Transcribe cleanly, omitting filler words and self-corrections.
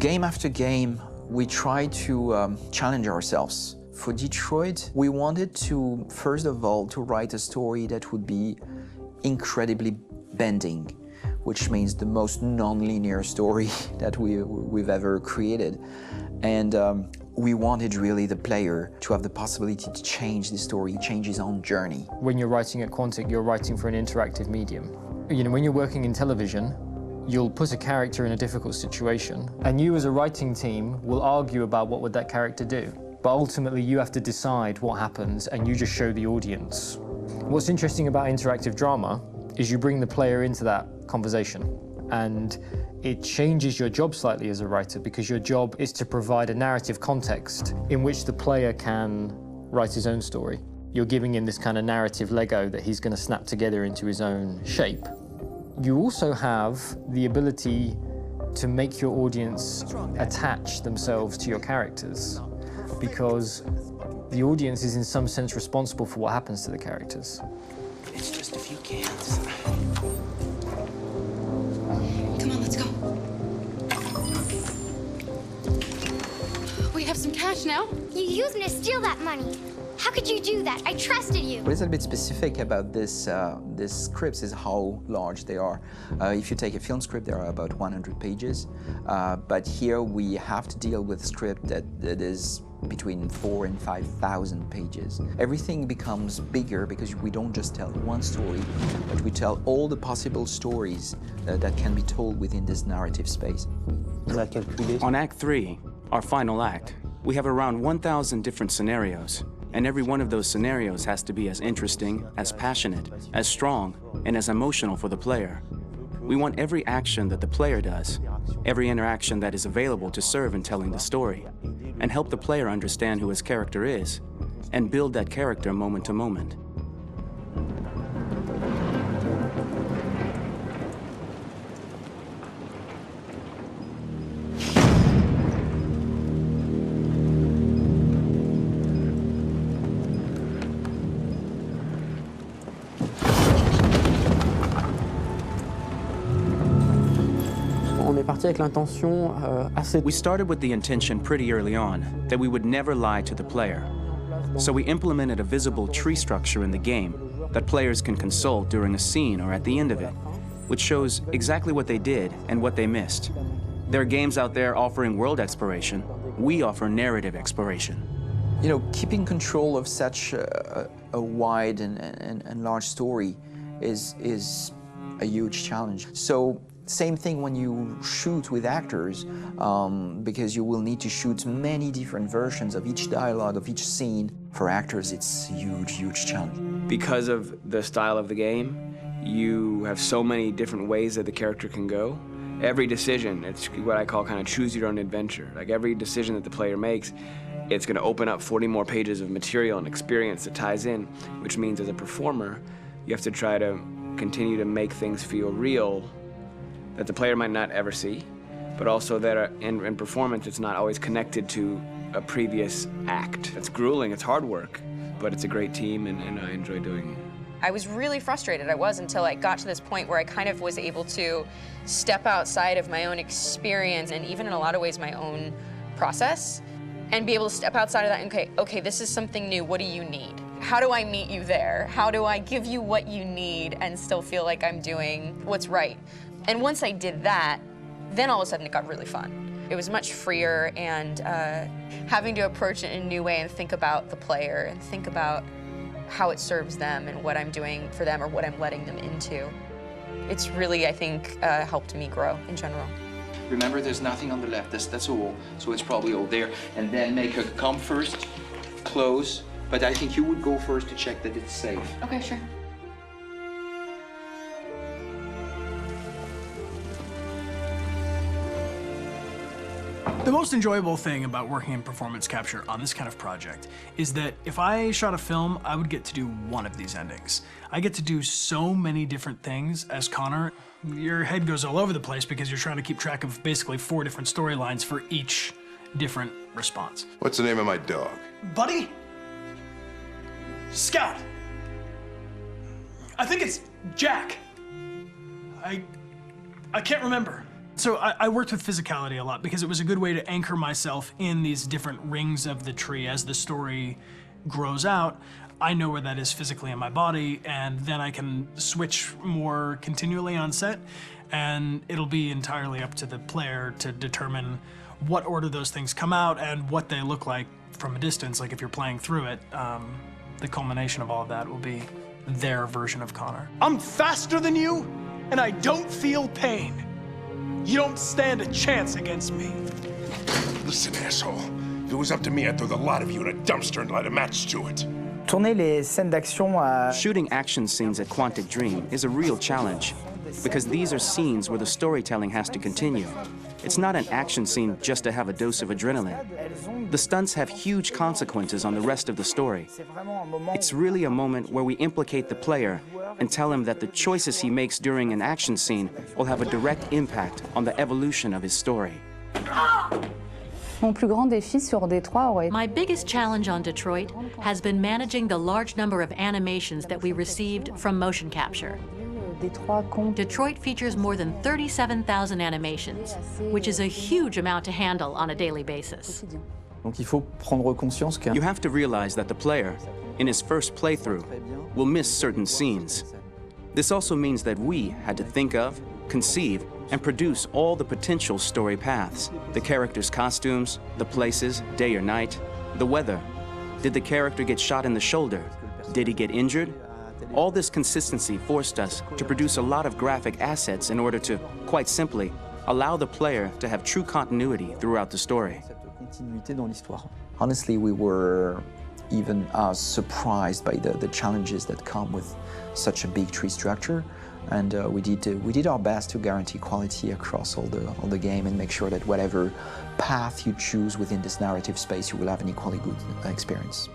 Game after game, we try to challenge ourselves. For Detroit, we wanted to, first of all, to write a story that would be incredibly bending, which means the most non-linear story that we've ever created. And we wanted really the player to have the possibility to change the story, change his own journey. When you're writing at Quantic, you're writing for an interactive medium. You know, when you're working in television, you'll put a character in a difficult situation, and you as a writing team will argue about what would that character do. But ultimately, you have to decide what happens, and you just show the audience. What's interesting about interactive drama is you bring the player into that conversation, and it changes your job slightly as a writer, because your job is to provide a narrative context in which the player can write his own story. You're giving him this kind of narrative Lego that he's going to snap together into his own shape. You also have the ability to make your audience attach themselves to your characters, because the audience is in some sense responsible for what happens to the characters. It's just a few cans. Come on, let's go. We have some cash now. You used me to steal that money. How could you do that? I trusted you. What is a bit specific about these scripts is how large they are. If you take a film script, there are about 100 pages. But here we have to deal with a script that is between 4,000 and 5,000 pages. Everything becomes bigger because we don't just tell one story, but we tell all the possible stories that can be told within this narrative space. On Act 3, our final act, we have around 1,000 different scenarios. And every one of those scenarios has to be as interesting, as passionate, as strong, and as emotional for the player. We want every action that the player does, every interaction that is available to serve in telling the story, and help the player understand who his character is, and build that character moment to moment. We started with the intention pretty early on that we would never lie to the player. So we implemented a visible tree structure in the game that players can consult during a scene or at the end of it, which shows exactly what they did and what they missed. There are games out there offering world exploration. We offer narrative exploration. You know, keeping control of such a wide and large story is a huge challenge. So, same thing when you shoot with actors, because you will need to shoot many different versions of each dialogue, of each scene. For actors, it's a huge, huge challenge. Because of the style of the game, you have so many different ways that the character can go. Every decision, it's what I call kind of choose your own adventure. Like every decision that the player makes, it's going to open up 40 more pages of material and experience that ties in, which means as a performer, you have to try to continue to make things feel real that the player might not ever see, but also that in performance it's not always connected to a previous act. It's grueling, it's hard work, but it's a great team and I enjoy doing it. I was really frustrated, until I got to this point where I kind of was able to step outside of my own experience and even in a lot of ways my own process and be able to step outside of that and okay, this is something new, what do you need? How do I meet you there? How do I give you what you need and still feel like I'm doing what's right? And once I did that, then all of a sudden it got really fun. It was much freer and having to approach it in a new way and think about the player and think about how it serves them and what I'm doing for them or what I'm letting them into. It's really, I think, helped me grow in general. Remember, there's nothing on the left, that's a wall, so it's probably all there. And then make her come first, close, but I think you would go first to check that it's safe. Okay, sure. The most enjoyable thing about working in performance capture on this kind of project is that if I shot a film, I would get to do one of these endings. I get to do so many different things as Connor. Your head goes all over the place because you're trying to keep track of basically 4 different storylines for each different response. What's the name of my dog? Buddy? Scout. I think it's Jack. I can't remember. So I worked with physicality a lot because it was a good way to anchor myself in these different rings of the tree as the story grows out. I know where that is physically in my body, and then I can switch more continually on set, and it'll be entirely up to the player to determine what order those things come out and what they look like from a distance. Like if you're playing through it, the culmination of all of that will be their version of Connor. I'm faster than you, and I don't feel pain. You don't stand a chance against me. Listen, asshole. If it was up to me, I'd throw the lot of you in a dumpster and light a match to it. Tourner les scènes d'action à... Shooting action scenes at Quantic Dream is a real challenge, because these are scenes where the storytelling has to continue. It's not an action scene just to have a dose of adrenaline. The stunts have huge consequences on the rest of the story. It's really a moment where we implicate the player and tell him that the choices he makes during an action scene will have a direct impact on the evolution of his story. My biggest challenge on Detroit has been managing the large number of animations that we received from motion capture. Detroit features more than 37,000 animations, which is a huge amount to handle on a daily basis. You have to realize that the player, in his first playthrough, will miss certain scenes. This also means that we had to think of, conceive, and produce all the potential story paths. The characters' costumes, the places, day or night, the weather. Did the character get shot in the shoulder? Did he get injured? All this consistency forced us to produce a lot of graphic assets in order to, quite simply, allow the player to have true continuity throughout the story. Honestly, we were even surprised by the challenges that come with such a big tree structure. And we did our best to guarantee quality across all the game and make sure that whatever path you choose within this narrative space, you will have an equally good experience.